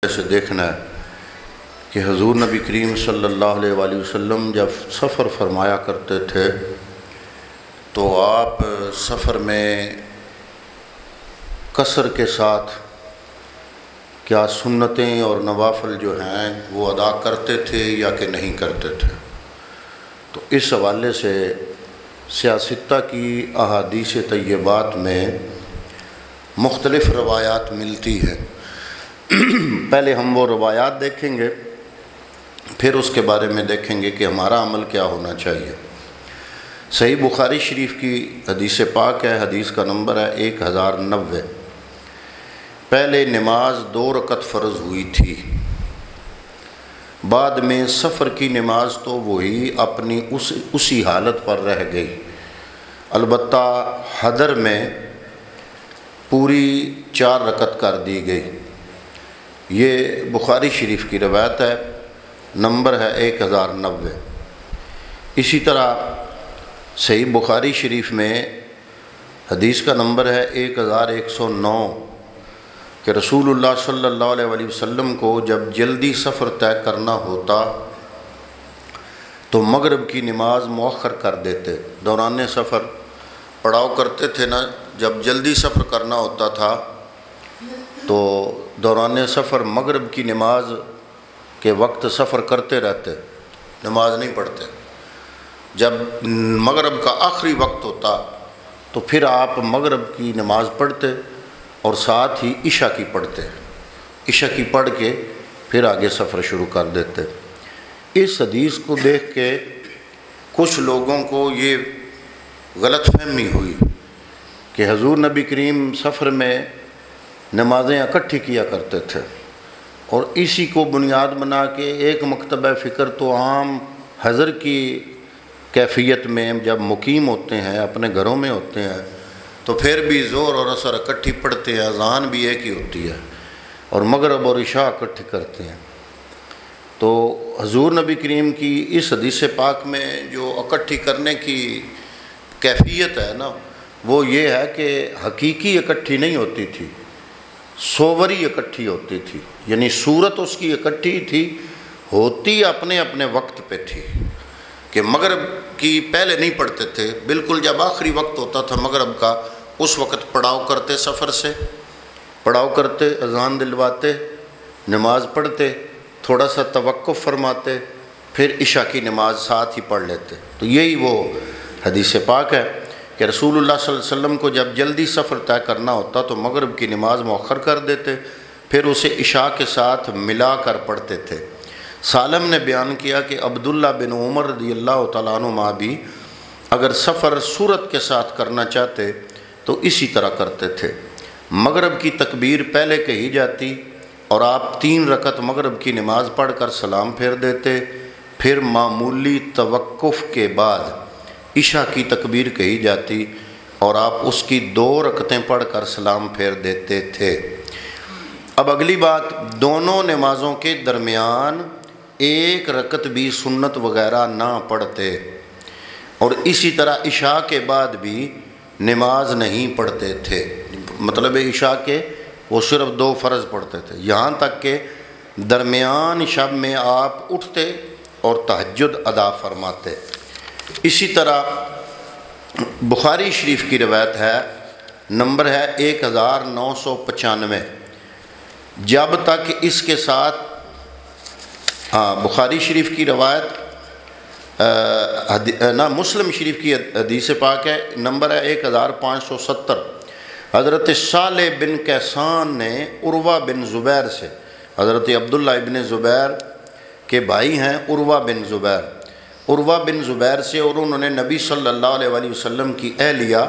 سے دیکھنا ہے کہ حضور نبی کریم صلی اللہ علیہ وآلہ وسلم جب سفر فرمایا کرتے تھے تو آپ سفر میں قصر کے ساتھ کیا سنتیں اور نوافل جو ہیں وہ ادا کرتے تھے یا کہ نہیں کرتے تھے. تو اس حوالے سے سیاستہ کی احادیث طیبات میں مختلف روایات ملتی ہیں. پہلے ہم وہ روایات دیکھیں گے، پھر اس کے بارے میں دیکھیں گے کہ ہمارا عمل کیا ہونا چاہیے. صحیح بخاری شریف کی حدیث پاک ہے، حدیث کا نمبر ہے 1090. پہلے نماز 2 رکعت فرض ہوئی تھی، بعد میں سفر کی نماز تو وہی اپنی اسی حالت پر رہ گئی، البتہ حضر میں پوری 4 رکعت کر دی گئی. یہ بخاری شریف کی روایت ہے، نمبر ہے 1090. اسی طرح صحیح بخاری شریف میں حدیث کا نمبر ہے 1109 کہ رسول اللہ صلی اللہ علیہ وآلہ وسلم کو جب جلدی سفر طے کرنا ہوتا تو مغرب کی نماز مؤخر کر دیتے. دوران سفر پڑاؤ کرتے تھے نا، جب جلدی سفر کرنا ہوتا تھا تو دوران سفر مغرب کی نماز کے وقت سفر کرتے رہتے، نماز نہیں پڑھتے. جب مغرب کا آخری وقت ہوتا تو پھر آپ مغرب کی نماز پڑھتے اور ساتھ ہی عشاء کی پڑھتے، عشاء کی پڑھ کے پھر آگے سفر شروع کر دیتے. اس حدیث کو دیکھ کے کچھ لوگوں کو یہ غلط فہمی ہوئی کہ حضور نبی کریم سفر میں نمازیں اکٹھی کیا کرتے تھے، اور اسی کو بنیاد بنا کے ایک مکتبہ فکر تو عام حضر کی کیفیت میں جب مقیم ہوتے ہیں، اپنے گھروں میں ہوتے ہیں، تو پھر بھی ظہر اور عصر اکٹھی پڑھتے ہیں، اذان بھی ایک ہی ہوتی ہے، اور مغرب اور عشاء اکٹھی کرتے ہیں. تو حضور نبی کریم کی اس حدیث پاک میں جو اکٹھی کرنے کی کیفیت ہے نا، وہ یہ ہے کہ حقیقی اکٹھی نہیں ہوتی تھی، صوری اکٹھی ہوتی تھی. یعنی صورت اس کی اکٹھی تھی، ہوتی اپنے اپنے وقت پہ تھی کہ مغرب کی پہلے نہیں پڑھتے تھے، بالکل جب آخری وقت ہوتا تھا مغرب کا اس وقت پڑاؤ کرتے، سفر سے پڑاؤ کرتے، اذان دلواتے، نماز پڑھتے، تھوڑا سا توقف فرماتے، پھر عشاء کی نماز ساتھ ہی پڑھ لیتے. تو یہی وہ حدیث پاک ہے کہ رسول اللہ صلی اللہ علیہ وسلم کو جب جلدی سفر طے کرنا ہوتا تو مغرب کی نماز مؤخر کر دیتے، پھر اسے عشاء کے ساتھ ملا کر پڑھتے تھے. سالم نے بیان کیا کہ عبداللہ بن عمر رضی اللہ تعالیٰ عنہما بھی اگر سفر صورت کے ساتھ کرنا چاہتے تو اسی طرح کرتے تھے. مغرب کی تکبیر پہلے کہی جاتی اور آپ 3 رکعت مغرب کی نماز پڑھ کر سلام پھیر دیتے، پھر معمولی توقف کے بعد عشاء کی تکبیر کہی جاتی اور آپ اس کی 2 رکعتیں پڑھ کر سلام پھیر دیتے تھے. اب اگلی بات، دونوں نمازوں کے درمیان 1 رکعت بھی سنت وغیرہ نہ پڑھتے، اور اسی طرح عشاء کے بعد بھی نماز نہیں پڑھتے تھے. مطلب عشاء کے وہ صرف 2 فرض پڑھتے تھے، یہاں تک کہ درمیان شب میں آپ اٹھتے اور تہجد ادا فرماتے. اسی طرح بخاری شریف کی روایت ہے، نمبر ہے 1995. جب تک اس کے ساتھ بخاری شریف کی روایت مسلم شریف کی حدیث پاک ہے، نمبر ہے 1570. حضرت صالح بن کیسان نے عروہ بن زبیر سے، حضرت عبداللہ ابن زبیر کے بھائی ہیں عروہ بن زبیر، عروہ بن زبیر سے، اور انہوں نے نبی صلی اللہ علیہ وآلہ وسلم کی اہلیہ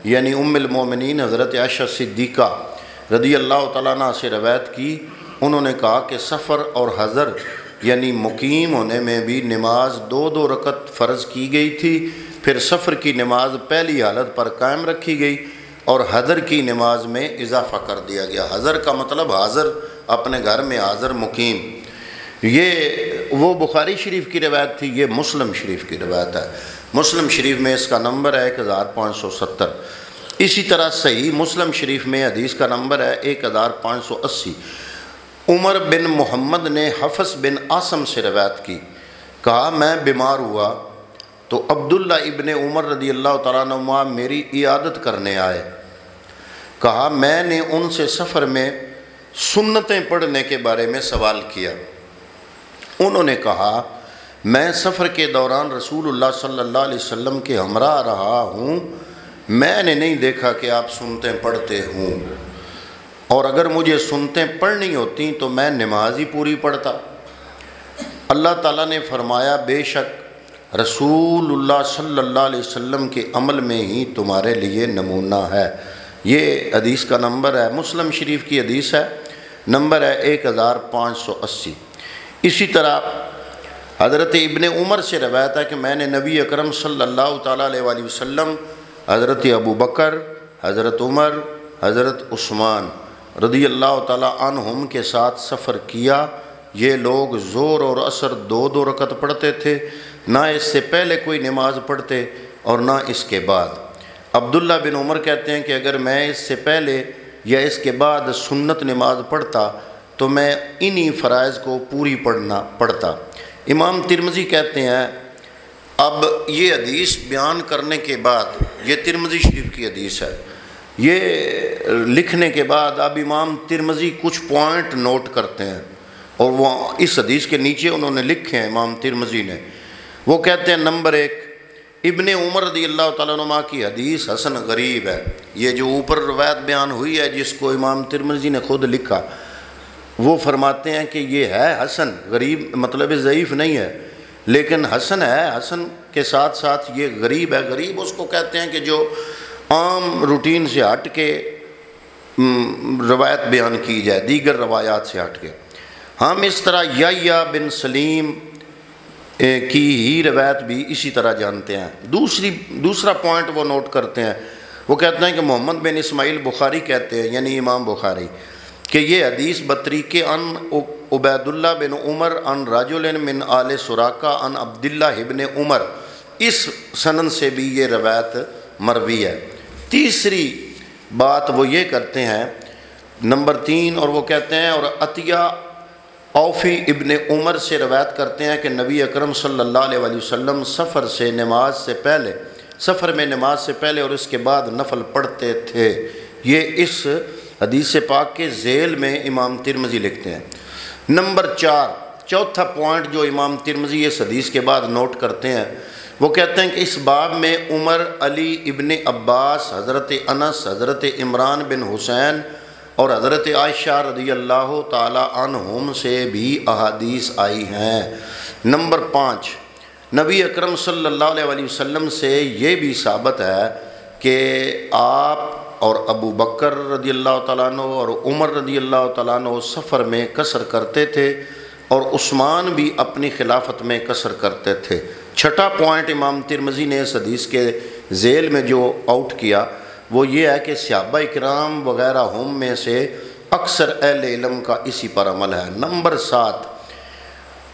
یعنی ام المومنین حضرت عائشہ صدیقہ رضی اللہ تعالیٰ عنہ سے روایت کی. انہوں نے کہا کہ سفر اور حضر یعنی مقیم ہونے میں بھی نماز 2 رکعت فرض کی گئی تھی، پھر سفر کی نماز پہلی حالت پر قائم رکھی گئی اور حضر کی نماز میں اضافہ کر دیا گیا. حضر کا مطلب حاضر، اپنے گھر میں حاضر مقیم. یہ وہ بخاری شریف کی روایت تھی، یہ مسلم شریف کی روایت ہے. مسلم شریف میں اس کا نمبر ہے 1570. اسی طرح صحیح مسلم شریف میں حدیث کا نمبر ہے 1580. عمر بن محمد نے حفص بن عاصم سے روایت کی، کہا میں بیمار ہوا تو عبداللہ ابن عمر رضی اللہ تعالیٰ عنہ میری عیادت کرنے آئے۔ کہا میں نے ان سے سفر میں سنتیں پڑھنے کے بارے میں سوال کیا۔ انہوں نے کہا میں سفر کے دوران رسول اللہ صلی اللہ علیہ وسلم کے ہمراہ رہا ہوں، میں نے نہیں دیکھا کہ آپ سنتیں پڑھتے ہوں، اور اگر مجھے سنتیں پڑھنی ہوتی تو میں نماز ہی پوری پڑھتا۔ اللہ تعالیٰ نے فرمایا بے شک رسول اللہ صلی اللہ علیہ وسلم کے عمل میں ہی تمہارے لیے نمونہ ہے۔ یہ حدیث کا نمبر ہے، مسلم شریف کی حدیث ہے، نمبر ہے 1580۔ اسی طرح حضرت ابن عمر سے روایت ہے کہ میں نے نبی اکرم صلی اللہ تعالیٰ علیہ وآلہ وسلم، حضرت ابو بکر، حضرت عمر، حضرت عثمان رضی اللہ تعالیٰ عنہم کے ساتھ سفر کیا۔ یہ لوگ ظہر اور عصر دو دو رکعت پڑھتے تھے، نہ اس سے پہلے کوئی نماز پڑھتے اور نہ اس کے بعد۔ عبداللہ بن عمر کہتے ہیں کہ اگر میں اس سے پہلے یا اس کے بعد سنت نماز پڑھتا تو میں انہی فرائض کو پوری پڑھتا۔ امام ترمذی کہتے ہیں اب یہ حدیث بیان کرنے کے بعد، یہ ترمذی شریف کی حدیث ہے، یہ لکھنے کے بعد اب امام ترمذی کچھ پوائنٹ نوٹ کرتے ہیں، اور وہ اس حدیث کے نیچے انہوں نے لکھے ہیں امام ترمذی نے۔ وہ کہتے ہیں نمبر 1، ابن عمر رضی اللہ تعالیٰ عنہ کی حدیث حسن غریب ہے۔ یہ جو اوپر روایت بیان ہوئی ہے جس کو امام ترمذی نے خود لکھا، وہ فرماتے ہیں کہ یہ ہے حسن غریب، مطلب ضعیف نہیں ہے لیکن حسن ہے، حسن کے ساتھ ساتھ یہ غریب ہے۔ غریب اس کو کہتے ہیں کہ جو عام روٹین سے ہٹ کے روایت بیان کی جائے، دیگر روایات سے ہٹ کے۔ ہم اس طرح یحییٰ بن سلیم کی ہی روایت بھی اسی طرح جانتے ہیں۔ دوسرا پوائنٹ وہ نوٹ کرتے ہیں، وہ کہتے ہیں کہ محمد بن اسماعیل بخاری کہتے ہیں، یعنی امام بخاری، کہ یہ حدیث بطریق ان عبید اللہ بن عمر ان رجل من آل سراقہ ان عبداللہ ابن عمر، اس سند سے بھی یہ روایت مروی ہے۔ تیسری بات وہ یہ کرتے ہیں، نمبر 3، اور وہ کہتے ہیں اور عطیہ اوفی ابن عمر سے روایت کرتے ہیں کہ نبی اکرم صلی اللہ علیہ وآلہ وسلم سفر میں نماز سے پہلے اور اس کے بعد نفل پڑھتے تھے۔ یہ اس حدیث پاک کے ذیل میں امام ترمذی لکھتے ہیں۔ نمبر 4، چوتھا پوائنٹ جو امام ترمذی اس حدیث کے بعد نوٹ کرتے ہیں، وہ کہتے ہیں کہ اس باب میں عمر، علی ابن عباس، حضرت انس، حضرت عمران بن حسین اور حضرت عائشہ رضی اللہ تعالی عنہم سے بھی احادیث آئی ہیں۔ نمبر 5، نبی اکرم صلی اللہ علیہ وآلہ وسلم سے یہ بھی ثابت ہے کہ آپ اور ابو بکر رضی اللہ تعالیٰ عنہ اور عمر رضی اللہ تعالیٰ عنہ سفر میں قصر کرتے تھے، اور عثمان بھی اپنی خلافت میں قصر کرتے تھے۔ چھٹا پوائنٹ امام ترمذی نے اس حدیث کے ذیل میں جو آؤٹ کیا وہ یہ ہے کہ صحابہ اکرام وغیرہ ہم میں سے اکثر اہل علم کا اسی پر عمل ہے۔ نمبر 7،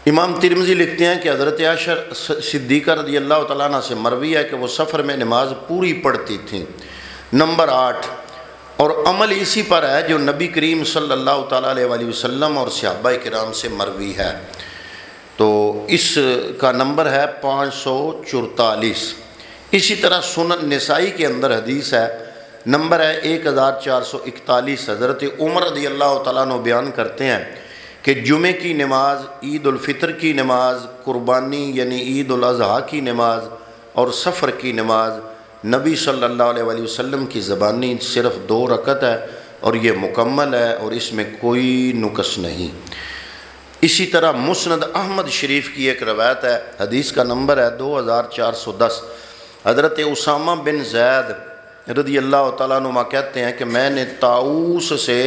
امام ترمذی لکھتے ہیں کہ حضرت عائشہ صدیقہ رضی اللہ تعالیٰ عنہ سے مروی ہے کہ وہ سفر میں نماز پوری پڑھتی تھیں۔ نمبر 8، اور عمل اسی پر ہے جو نبی کریم صلی اللہ تعالیٰ علیہ وآلہ وسلم اور صحابہ کرام سے مروی ہے، تو اس کا نمبر ہے 544۔ اسی طرح سنن نسائی کے اندر حدیث ہے، نمبر ہے 1441۔ حضرت عمر رضی اللہ تعالیٰ عنہ بیان کرتے ہیں کہ جمعہ کی نماز، عید الفطر کی نماز، قربانی یعنی عید الاضحیٰ کی نماز اور سفر کی نماز نبی صلی اللہ علیہ وآلہ وسلم کی زبانی صرف 2 رکعت ہے، اور یہ مکمل ہے اور اس میں کوئی نقص نہیں۔ اسی طرح مسند احمد شریف کی ایک روایت ہے، حدیث کا نمبر ہے 2410۔ حضرت اسامہ بن زید رضی اللہ تعالیٰ عنہ کہتے ہیں کہ میں نے طاؤوس سے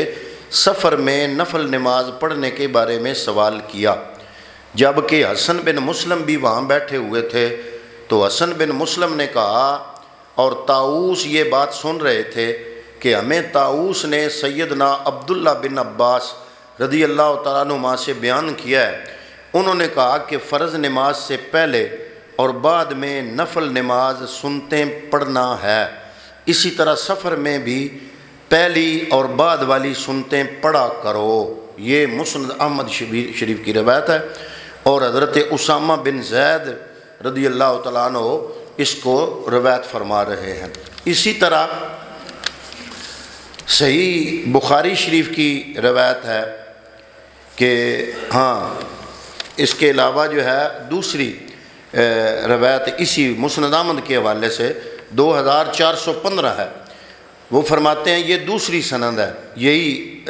سفر میں نفل نماز پڑھنے کے بارے میں سوال کیا، جبکہ حسن بن مسلم بھی وہاں بیٹھے ہوئے تھے، تو حسن بن مسلم نے کہا، اور طاؤوس یہ بات سن رہے تھے کہ ہمیں طاؤوس نے سیدنا عبداللہ بن عباس رضی اللہ تعالیٰ عنہ سے بیان کیا ہے، انہوں نے کہا کہ فرض نماز سے پہلے اور بعد میں نفل نماز سنتیں پڑھنا ہے، اسی طرح سفر میں بھی پہلی اور بعد والی سنتیں پڑھا کرو۔ یہ مسند احمد شریف کی روایت ہے، اور حضرت اسامہ بن زید رضی اللہ تعالیٰ عنہ اس کو روایت فرما رہے ہیں۔ اسی طرح صحیح بخاری شریف کی روایت ہے کہ اس کے علاوہ جو ہے دوسری روایت اسی مسند احمد کے حوالے سے 2415 ہے، وہ فرماتے ہیں یہ دوسری سند ہے، یہی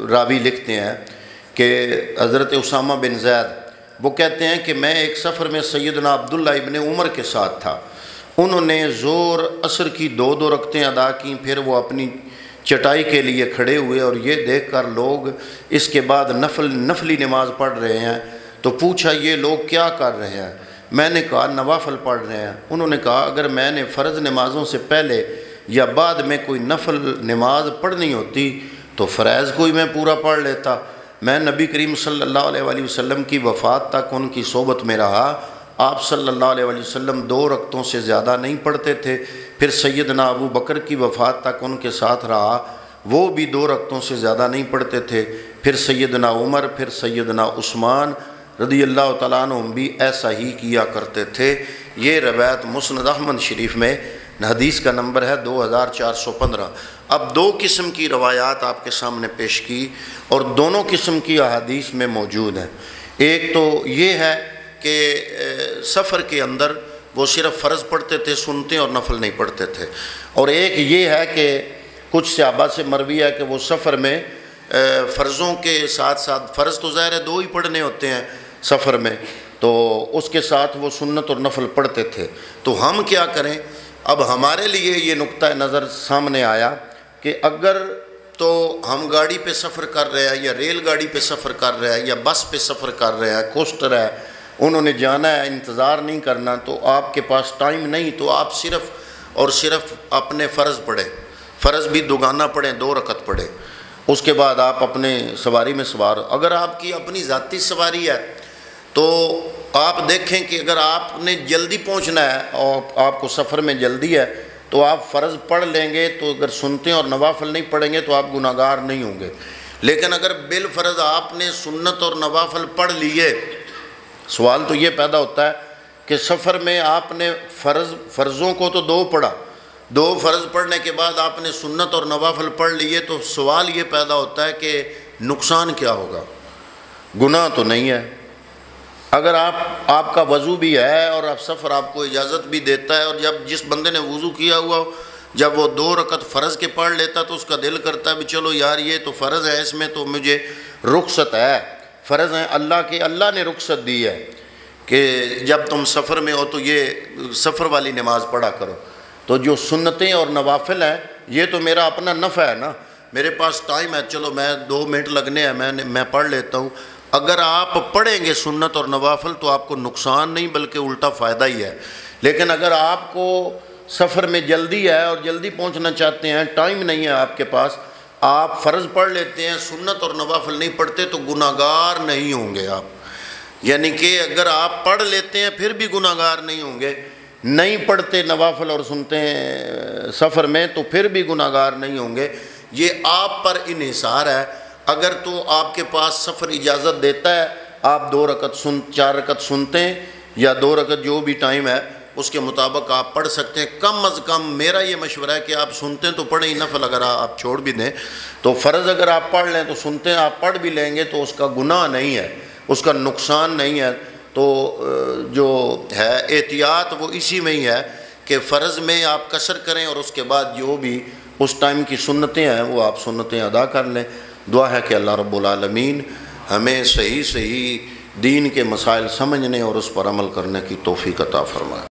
راوی لکھتے ہیں کہ حضرت اسامہ بن زید وہ کہتے ہیں کہ میں ایک سفر میں سیدنا عبداللہ ابن عمر کے ساتھ تھا، انہوں نے ظہر عصر کی 2 رکعتیں ادا کیں، پھر وہ اپنی چٹائی کے لیے کھڑے ہوئے اور یہ دیکھ کر لوگ اس کے بعد نفلی نماز پڑھ رہے ہیں تو پوچھا یہ لوگ کیا کر رہے ہیں؟ میں نے کہا نوافل پڑھ رہے ہیں۔ انہوں نے کہا اگر میں نے فرض نمازوں سے پہلے یا بعد میں کوئی نفل نماز پڑھنی ہوتی تو فرائض کوئی میں پورا پڑھ لیتا۔ میں نبی کریم صلی اللہ علیہ وآلہ وسلم کی وفات تک ان کی صحبت میں رہا، آپ صلی اللہ علیہ وآلہ وسلم 2 رکعتوں سے زیادہ نہیں پڑھتے تھے، پھر سیدنا ابو بکر کی وفات تک ان کے ساتھ رہا، وہ بھی 2 رکعتوں سے زیادہ نہیں پڑھتے تھے، پھر سیدنا عمر، پھر سیدنا عثمان رضی اللہ تعالیٰ عنہ بھی ایسا ہی کیا کرتے تھے۔ یہ روایت مسند احمد شریف میں حدیث کا نمبر ہے 2415۔ اب 2 قسم کی روایات آپ کے سامنے پیش کی اور دونوں قسم کی احادیث میں موجود ہیں۔ ایک تو یہ ہے کہ سفر کے اندر وہ صرف فرض پڑھتے تھے، سنتے اور نفل نہیں پڑھتے تھے، اور ایک یہ ہے کہ کچھ صحابہ سے مروی ہے کہ وہ سفر میں فرضوں کے ساتھ ساتھ، فرض تو ظاہر ہے 2 ہی پڑھنے ہوتے ہیں سفر میں، تو اس کے ساتھ وہ سنت اور نفل پڑھتے تھے۔ تو ہم کیا کریں؟ اب ہمارے لیے یہ نقطہ نظر سامنے آیا کہ اگر تو ہم گاڑی پہ سفر کر رہے ہیں یا ریل گاڑی پہ سفر کر رہے ہیں یا بس پہ سفر کر رہے ہیں، کوسٹر ہے، انہوں نے جانا ہے، انتظار نہیں کرنا، تو آپ کے پاس ٹائم نہیں، تو آپ صرف اور صرف اپنے فرض پڑھیں، فرض بھی دوگانہ پڑھیں، 2 رکعت پڑھیں، اس کے بعد آپ اپنے سواری میں سوار۔ اگر آپ کی اپنی ذاتی سواری ہے تو آپ دیکھیں کہ اگر آپ نے جلدی پہنچنا ہے اور آپ کو سفر میں جلدی ہے تو آپ فرض پڑھ لیں گے، تو اگر سنتے اور نوافل نہیں پڑھیں گے تو آپ گناہگار نہیں ہوں گے۔ لیکن اگر بالفرض آپ نے سنت اور نوافل پڑھ لیے، سوال تو یہ پیدا ہوتا ہے کہ سفر میں آپ نے فرضوں کو تو 2 پڑھا، 2 فرض پڑھنے کے بعد آپ نے سنت اور نوافل پڑھ لیے، تو سوال یہ پیدا ہوتا ہے کہ نقصان کیا ہوگا؟ گناہ تو نہیں ہے۔ اگر آپ کا وضو بھی ہے اور سفر آپ کو اجازت بھی دیتا ہے، اور جس بندے نے وضو کیا ہوا جب وہ 2 رکعت فرض کے پڑھ لیتا تو اس کا دل کرتا ہے بھی چلو یار یہ تو فرض ہے، اس میں تو مجھے رخصت ہے، فرض ہے اللہ نے رخصت دی ہے کہ جب تم سفر میں ہو تو یہ سفر والی نماز پڑھا کرو۔ تو جو سنتیں اور نوافل ہیں یہ تو میرا اپنا نفع ہے نا، میرے پاس ٹائم ہے، چلو میں 2 منٹ لگنے ہیں، میں پڑھ لیتا ہوں۔ اگر آپ پڑھیں گے سنت اور نوافل تو آپ کو نقصان نہیں بلکہ الٹا فائدہ ہی ہے۔ لیکن اگر آپ کو سفر میں جلدی ہے اور جلدی پہنچنا چاہتے ہیں، ٹائم نہیں ہے آپ کے پاس، آپ فرض پڑھ لیتے ہیں، سنت اور نوافل نہیں پڑھتے، تو گناہگار نہیں ہوں گے آپ۔ یعنی کہ اگر آپ پڑھ لیتے ہیں پھر بھی گناہگار نہیں ہوں گے، نہیں پڑھتے نوافل اور سنتے ہیں سفر میں تو پھر بھی گناہگار نہیں ہوں گے۔ یہ آپ پر انحصار ہے۔ اگر تو آپ کے پاس سفر اجازت دیتا ہے، آپ 2 رکعت 4 رکعت سنتے ہیں یا 2 رکعت جو بھی ٹائم ہے اس کے مطابق آپ پڑھ سکتے ہیں۔ کم از کم میرا یہ مشورہ ہے کہ آپ سنتے ہیں تو پڑھیں ہی، نفل اگر آپ چھوڑ بھی دیں تو فرض اگر آپ پڑھ لیں تو سنتے ہیں آپ پڑھ بھی لیں گے تو اس کا گناہ نہیں ہے، اس کا نقصان نہیں ہے۔ تو جو ہے احتیاط وہ اسی میں ہی ہے کہ فرض میں آپ قصر کریں اور اس کے بعد جو بھی اس ٹائم کی سنتیں ہیں وہ آپ سنتیں ادا کر لیں۔ دعا ہے کہ اللہ رب العالمین ہمیں صحیح دین کے مسائل سمجھنے اور اس پر عمل کرنے کی توفیق عطا فرمائے۔